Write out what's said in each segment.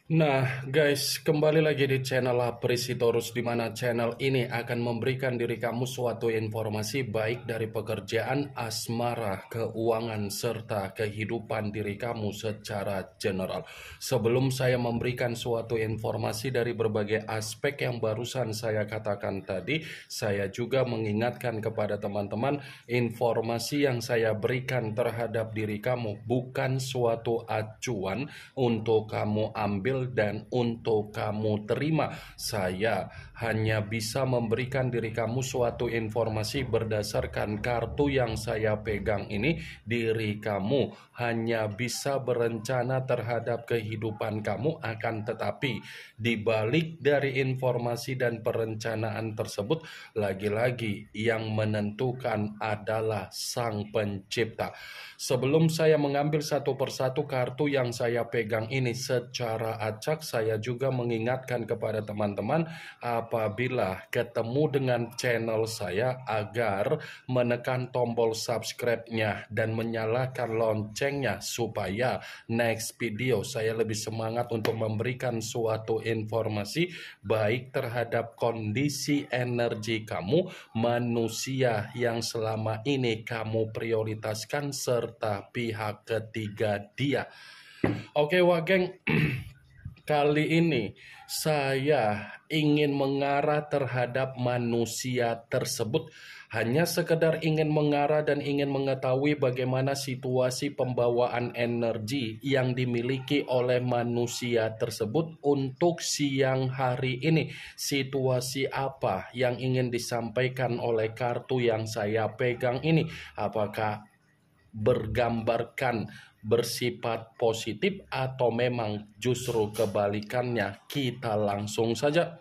Nah, guys, kembali lagi di channel Apresitorus, di mana channel ini akan memberikan diri kamu suatu informasi baik dari pekerjaan, asmara, keuangan, serta kehidupan diri kamu secara general. Sebelum saya memberikan suatu informasi dari berbagai aspek yang barusan saya katakan tadi, saya juga mengingatkan kepada teman-teman, informasi yang saya berikan terhadap diri kamu bukan suatu acuan untuk kamu ambil dan untuk kamu terima. Saya hanya bisa memberikan diri kamu suatu informasi berdasarkan kartu yang saya pegang ini. Diri kamu hanya bisa berencana terhadap kehidupan kamu, akan tetapi di balik dari informasi dan perencanaan tersebut, lagi-lagi yang menentukan adalah Sang Pencipta. Sebelum saya mengambil satu persatu kartu yang saya pegang ini secara acak, saya juga mengingatkan kepada teman-teman apabila ketemu dengan channel saya agar menekan tombol subscribe-nya dan menyalakan loncengnya supaya next video saya lebih semangat untuk memberikan suatu informasi baik terhadap kondisi energi kamu, manusia yang selama ini kamu prioritaskan, serta pihak ketiga dia. Oke, wah geng, kali ini saya ingin mengarah terhadap manusia tersebut. Hanya sekedar ingin mengarah dan ingin mengetahui bagaimana situasi pembawaan energi yang dimiliki oleh manusia tersebut untuk siang hari ini. Situasi apa yang ingin disampaikan oleh kartu yang saya pegang ini? Apakah bergambarkan bersifat positif atau memang justru kebalikannya? Kita langsung saja.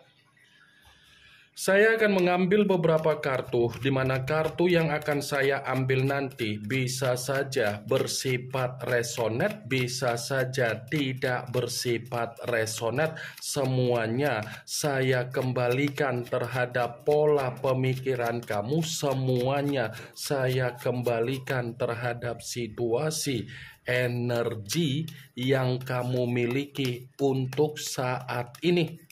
Saya akan mengambil beberapa kartu, di mana kartu yang akan saya ambil nanti bisa saja bersifat resonate, bisa saja tidak bersifat resonate. Semuanya saya kembalikan terhadap pola pemikiran kamu, semuanya saya kembalikan terhadap situasi energi yang kamu miliki untuk saat ini.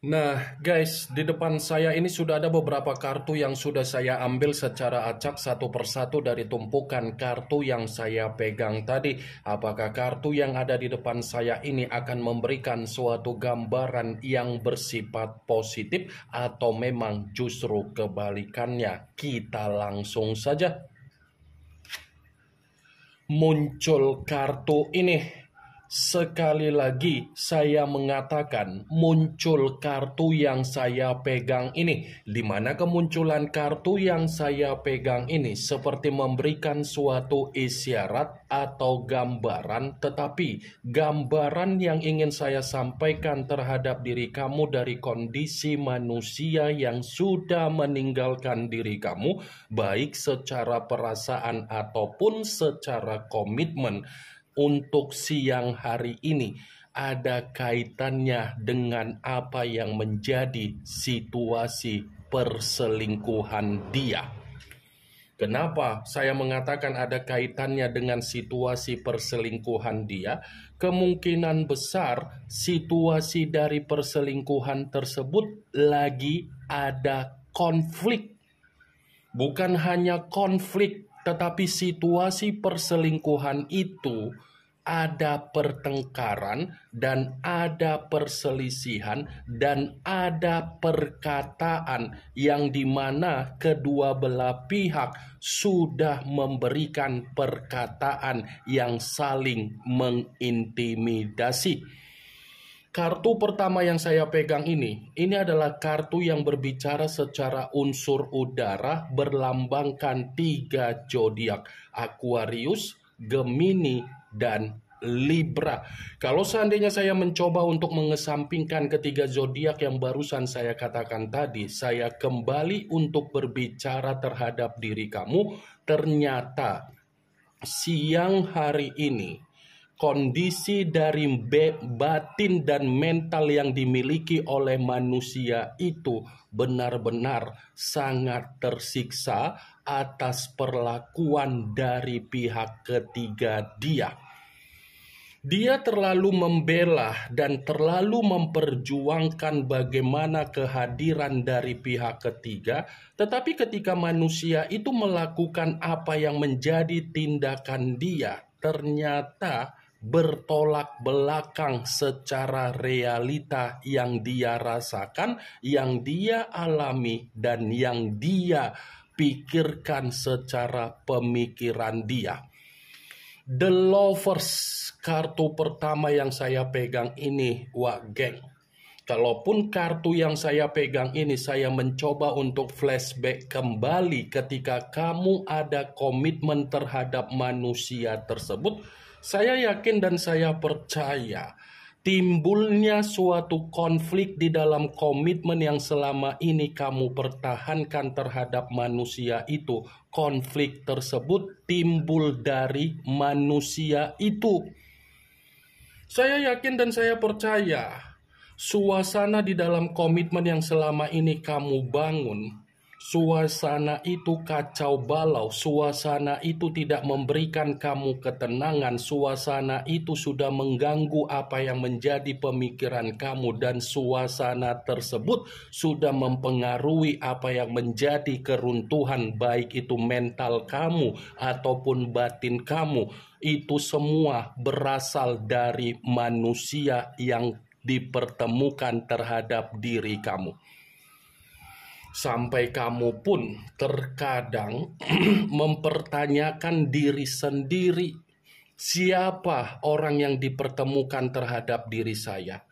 Nah guys, di depan saya ini sudah ada beberapa kartu yang sudah saya ambil secara acak satu persatu dari tumpukan kartu yang saya pegang tadi. Apakah kartu yang ada di depan saya ini akan memberikan suatu gambaran yang bersifat positif atau memang justru kebalikannya? Kita langsung saja. Muncul kartu ini. Sekali lagi saya mengatakan muncul kartu yang saya pegang ini, di mana kemunculan kartu yang saya pegang ini seperti memberikan suatu isyarat atau gambaran, tetapi gambaran yang ingin saya sampaikan terhadap diri kamu dari kondisi manusia yang sudah meninggalkan diri kamu, baik secara perasaan ataupun secara komitmen, untuk siang hari ini ada kaitannya dengan apa yang menjadi situasi perselingkuhan dia. Kenapa saya mengatakan ada kaitannya dengan situasi perselingkuhan dia? Kemungkinan besar situasi dari perselingkuhan tersebut lagi ada konflik. Bukan hanya konflik, tetapi situasi perselingkuhan itu ada pertengkaran dan ada perselisihan dan ada perkataan yang dimana kedua belah pihak sudah memberikan perkataan yang saling mengintimidasi. Kartu pertama yang saya pegang ini adalah kartu yang berbicara secara unsur udara berlambangkan 3 zodiak, Aquarius, Gemini, dan Libra. Kalau seandainya saya mencoba untuk mengesampingkan ketiga zodiak yang barusan saya katakan tadi, saya kembali untuk berbicara terhadap diri kamu, ternyata siang hari ini kondisi dari batin dan mental yang dimiliki oleh manusia itu benar-benar sangat tersiksa atas perlakuan dari pihak ketiga dia. Dia terlalu membela dan terlalu memperjuangkan bagaimana kehadiran dari pihak ketiga, tetapi ketika manusia itu melakukan apa yang menjadi tindakan dia, ternyata bertolak belakang secara realita yang dia rasakan, yang dia alami, dan yang dia pikirkan secara pemikiran dia. The Lovers, kartu pertama yang saya pegang ini, wah geng. Kalaupun kartu yang saya pegang ini saya mencoba untuk flashback kembali ketika kamu ada komitmen terhadap manusia tersebut, saya yakin dan saya percaya timbulnya suatu konflik di dalam komitmen yang selama ini kamu pertahankan terhadap manusia itu. Konflik tersebut timbul dari manusia itu. Saya yakin dan saya percaya suasana di dalam komitmen yang selama ini kamu bangun, suasana itu kacau balau, suasana itu tidak memberikan kamu ketenangan, suasana itu sudah mengganggu apa yang menjadi pemikiran kamu, dan suasana tersebut sudah mempengaruhi apa yang menjadi keruntuhan, baik itu mental kamu ataupun batin kamu. Itu semua berasal dari manusia yang dipertemukan terhadap diri kamu. Sampai kamu pun terkadang mempertanyakan diri sendiri, siapa orang yang dipertemukan terhadap diri saya?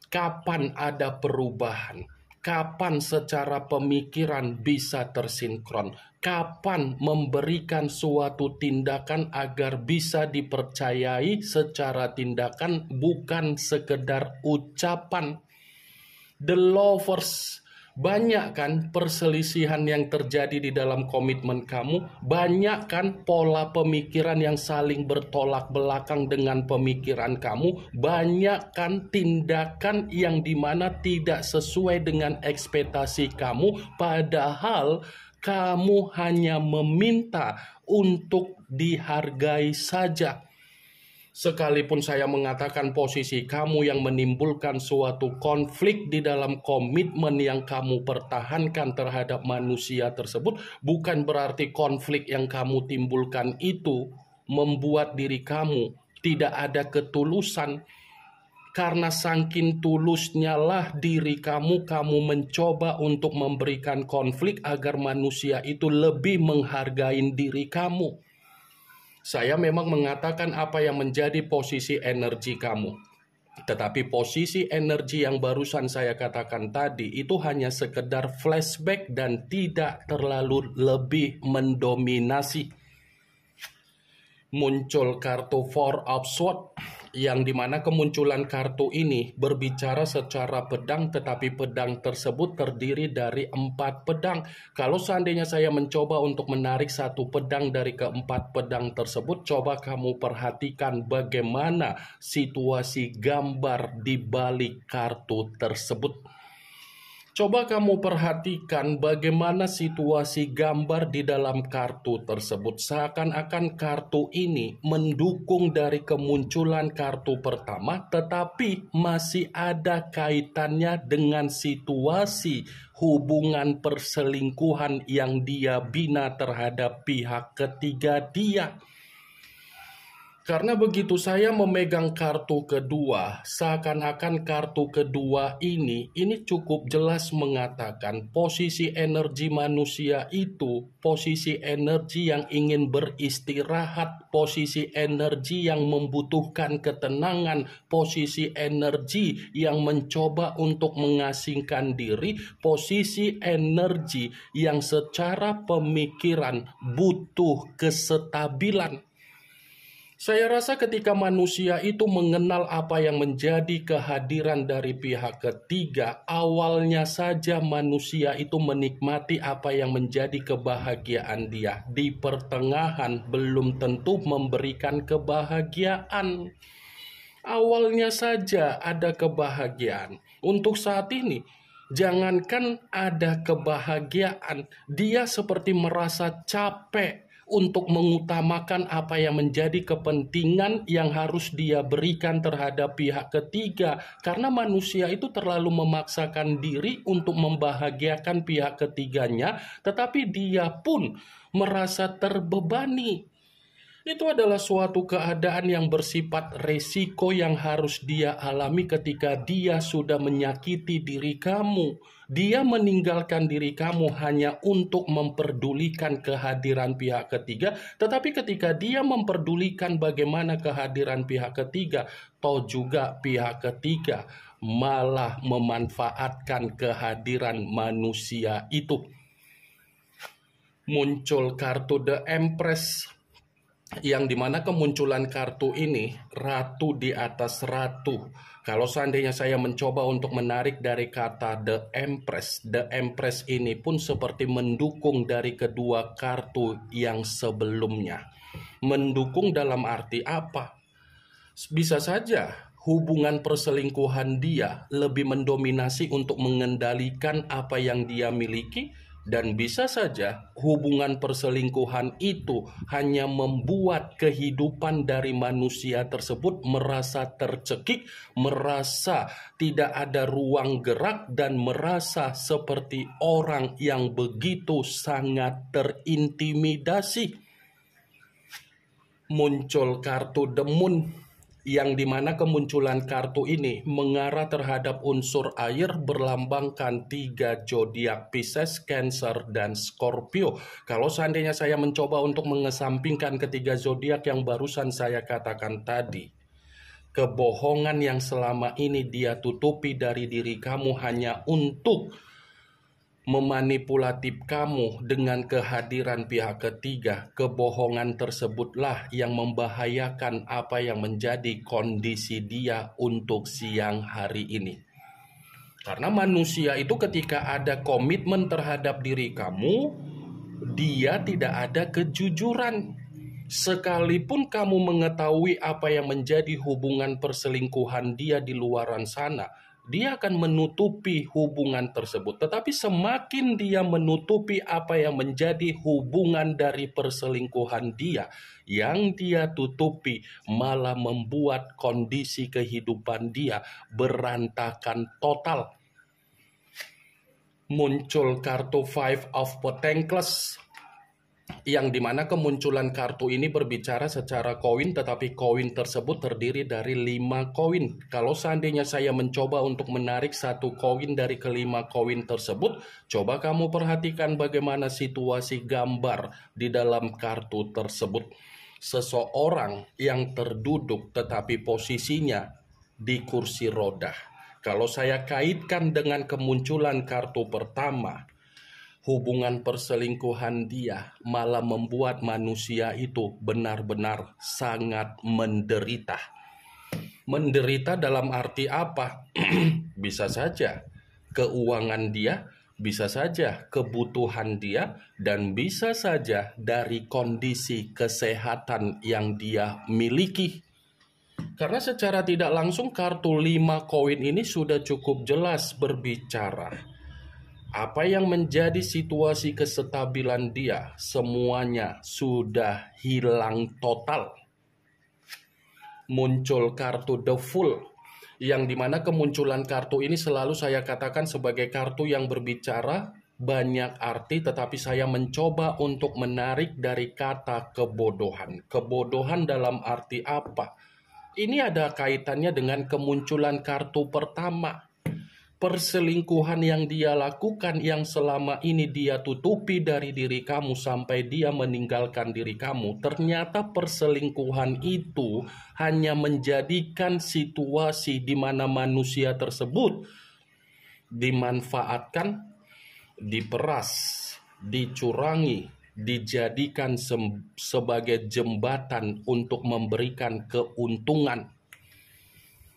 Kapan ada perubahan? Kapan secara pemikiran bisa tersinkron? Kapan memberikan suatu tindakan agar bisa dipercayai secara tindakan, bukan sekedar ucapan? The Lovers, banyak kan perselisihan yang terjadi di dalam komitmen kamu? Banyak kan pola pemikiran yang saling bertolak belakang dengan pemikiran kamu? Banyak kan tindakan yang dimana tidak sesuai dengan ekspektasi kamu, padahal kamu hanya meminta untuk dihargai saja. Sekalipun saya mengatakan posisi kamu yang menimbulkan suatu konflik di dalam komitmen yang kamu pertahankan terhadap manusia tersebut, bukan berarti konflik yang kamu timbulkan itu membuat diri kamu tidak ada ketulusan. Karena saking tulusnya lah diri kamu mencoba untuk memberikan konflik agar manusia itu lebih menghargai diri kamu. Saya memang mengatakan apa yang menjadi posisi energi kamu. Tetapi posisi energi yang barusan saya katakan tadi itu hanya sekedar flashback dan tidak terlalu lebih mendominasi. Muncul kartu Four of Swords, yang dimana kemunculan kartu ini berbicara secara pedang, tetapi pedang tersebut terdiri dari 4 pedang. Kalau seandainya saya mencoba untuk menarik satu pedang dari keempat pedang tersebut, coba kamu perhatikan bagaimana situasi gambar di balik kartu tersebut. Coba kamu perhatikan bagaimana situasi gambar di dalam kartu tersebut. Seakan-akan kartu ini mendukung dari kemunculan kartu pertama, tetapi masih ada kaitannya dengan situasi hubungan perselingkuhan yang dia bina terhadap pihak ketiga dia. Karena begitu saya memegang kartu kedua, seakan-akan kartu kedua ini cukup jelas mengatakan posisi energi manusia itu, posisi energi yang ingin beristirahat, posisi energi yang membutuhkan ketenangan, posisi energi yang mencoba untuk mengasingkan diri, posisi energi yang secara pemikiran butuh kesestabilan. Saya rasa ketika manusia itu mengenal apa yang menjadi kehadiran dari pihak ketiga, awalnya saja manusia itu menikmati apa yang menjadi kebahagiaan dia. Di pertengahan belum tentu memberikan kebahagiaan. Awalnya saja ada kebahagiaan. Untuk saat ini, jangankan ada kebahagiaan, dia seperti merasa capek untuk mengutamakan apa yang menjadi kepentingan yang harus dia berikan terhadap pihak ketiga. Karena manusia itu terlalu memaksakan diri untuk membahagiakan pihak ketiganya, tetapi dia pun merasa terbebani. Itu adalah suatu keadaan yang bersifat resiko yang harus dia alami ketika dia sudah menyakiti diri kamu. Dia meninggalkan diri kamu hanya untuk memperdulikan kehadiran pihak ketiga, tetapi ketika dia memperdulikan bagaimana kehadiran pihak ketiga, toh juga pihak ketiga malah memanfaatkan kehadiran manusia itu. Muncul kartu The Empress, yang dimana kemunculan kartu ini ratu di atas ratu. Kalau seandainya saya mencoba untuk menarik dari kata The Empress ini pun seperti mendukung dari kedua kartu yang sebelumnya. Mendukung dalam arti apa? Bisa saja hubungan perselingkuhan dia lebih mendominasi untuk mengendalikan apa yang dia miliki, dan bisa saja hubungan perselingkuhan itu hanya membuat kehidupan dari manusia tersebut merasa tercekik, merasa tidak ada ruang gerak, dan merasa seperti orang yang begitu sangat terintimidasi. Muncul kartu The Moon, yang dimana kemunculan kartu ini mengarah terhadap unsur air, berlambangkan 3 zodiak Pisces, Cancer, dan Scorpio. Kalau seandainya saya mencoba untuk mengesampingkan ketiga zodiak yang barusan saya katakan tadi, kebohongan yang selama ini dia tutupi dari diri kamu hanya untuk memanipulatif kamu dengan kehadiran pihak ketiga, kebohongan tersebutlah yang membahayakan apa yang menjadi kondisi dia untuk siang hari ini. Karena manusia itu ketika ada komitmen terhadap diri kamu, dia tidak ada kejujuran. Sekalipun kamu mengetahui apa yang menjadi hubungan perselingkuhan dia di luaran sana, dia akan menutupi hubungan tersebut. Tetapi semakin dia menutupi apa yang menjadi hubungan dari perselingkuhan dia, yang dia tutupi malah membuat kondisi kehidupan dia berantakan total. Muncul kartu Five of Pentacles, yang dimana kemunculan kartu ini berbicara secara koin, tetapi koin tersebut terdiri dari 5 koin. Kalau seandainya saya mencoba untuk menarik satu koin dari kelima koin tersebut, coba kamu perhatikan bagaimana situasi gambar di dalam kartu tersebut. Seseorang yang terduduk tetapi posisinya di kursi roda. Kalau saya kaitkan dengan kemunculan kartu pertama, hubungan perselingkuhan dia malah membuat manusia itu benar-benar sangat menderita. Menderita dalam arti apa? Bisa saja keuangan dia, bisa saja kebutuhan dia, dan bisa saja dari kondisi kesehatan yang dia miliki. Karena secara tidak langsung kartu 5 koin ini sudah cukup jelas berbicara apa yang menjadi situasi kestabilan dia, semuanya sudah hilang total. Muncul kartu The Fool, yang dimana kemunculan kartu ini selalu saya katakan sebagai kartu yang berbicara banyak arti, tetapi saya mencoba untuk menarik dari kata kebodohan. Kebodohan dalam arti apa? Ini ada kaitannya dengan kemunculan kartu pertama. Perselingkuhan yang dia lakukan, yang selama ini dia tutupi dari diri kamu sampai dia meninggalkan diri kamu, ternyata perselingkuhan itu hanya menjadikan situasi di mana manusia tersebut dimanfaatkan, diperas, dicurangi, dijadikan sebagai jembatan untuk memberikan keuntungan.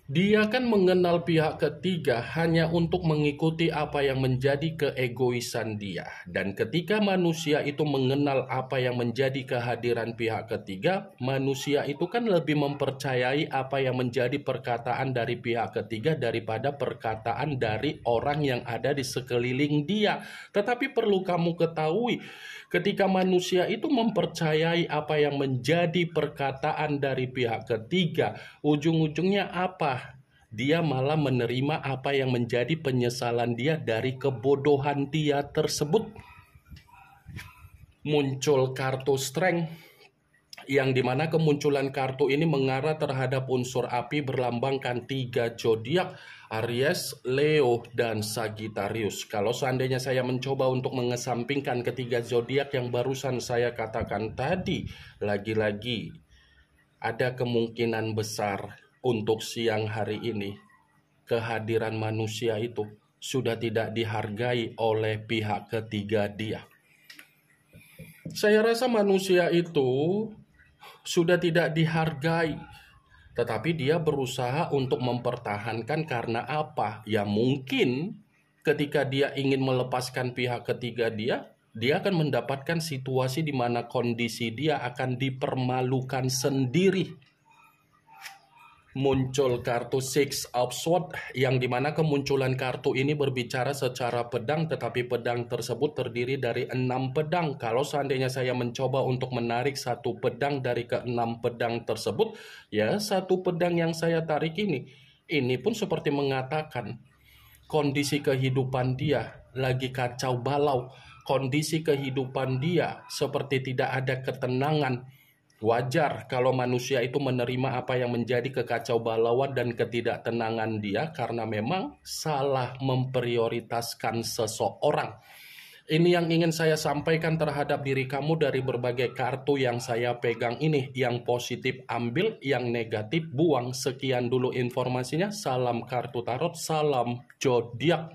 Dia kan mengenal pihak ketiga hanya untuk mengikuti apa yang menjadi keegoisan dia. Dan ketika manusia itu mengenal apa yang menjadi kehadiran pihak ketiga, manusia itu kan lebih mempercayai apa yang menjadi perkataan dari pihak ketiga daripada perkataan dari orang yang ada di sekeliling dia. Tetapi perlu kamu ketahui, ketika manusia itu mempercayai apa yang menjadi perkataan dari pihak ketiga, ujung-ujungnya apa? Dia malah menerima apa yang menjadi penyesalan dia dari kebodohan dia tersebut. Muncul kartu strength, yang dimana kemunculan kartu ini mengarah terhadap unsur api berlambangkan 3 zodiak, Aries, Leo, dan Sagittarius. Kalau seandainya saya mencoba untuk mengesampingkan ketiga zodiak yang barusan saya katakan tadi, lagi-lagi ada kemungkinan besar untuk siang hari ini kehadiran manusia itu sudah tidak dihargai oleh pihak ketiga dia. Saya rasa manusia itu sudah tidak dihargai, tetapi dia berusaha untuk mempertahankan. Karena apa? Ya mungkin ketika dia ingin melepaskan pihak ketiga dia akan mendapatkan situasi di mana kondisi dia akan dipermalukan sendiri. Muncul kartu Six of Swords, yang dimana kemunculan kartu ini berbicara secara pedang, tetapi pedang tersebut terdiri dari 6 pedang. Kalau seandainya saya mencoba untuk menarik satu pedang dari ke-6 pedang tersebut, ya satu pedang yang saya tarik ini pun seperti mengatakan kondisi kehidupan dia lagi kacau balau, kondisi kehidupan dia seperti tidak ada ketenangan. Wajar kalau manusia itu menerima apa yang menjadi kekacau balauan dan ketidaktenangan dia karena memang salah memprioritaskan seseorang. Ini yang ingin saya sampaikan terhadap diri kamu dari berbagai kartu yang saya pegang ini. Yang positif ambil, yang negatif buang. Sekian dulu informasinya. Salam kartu tarot, salam zodiak.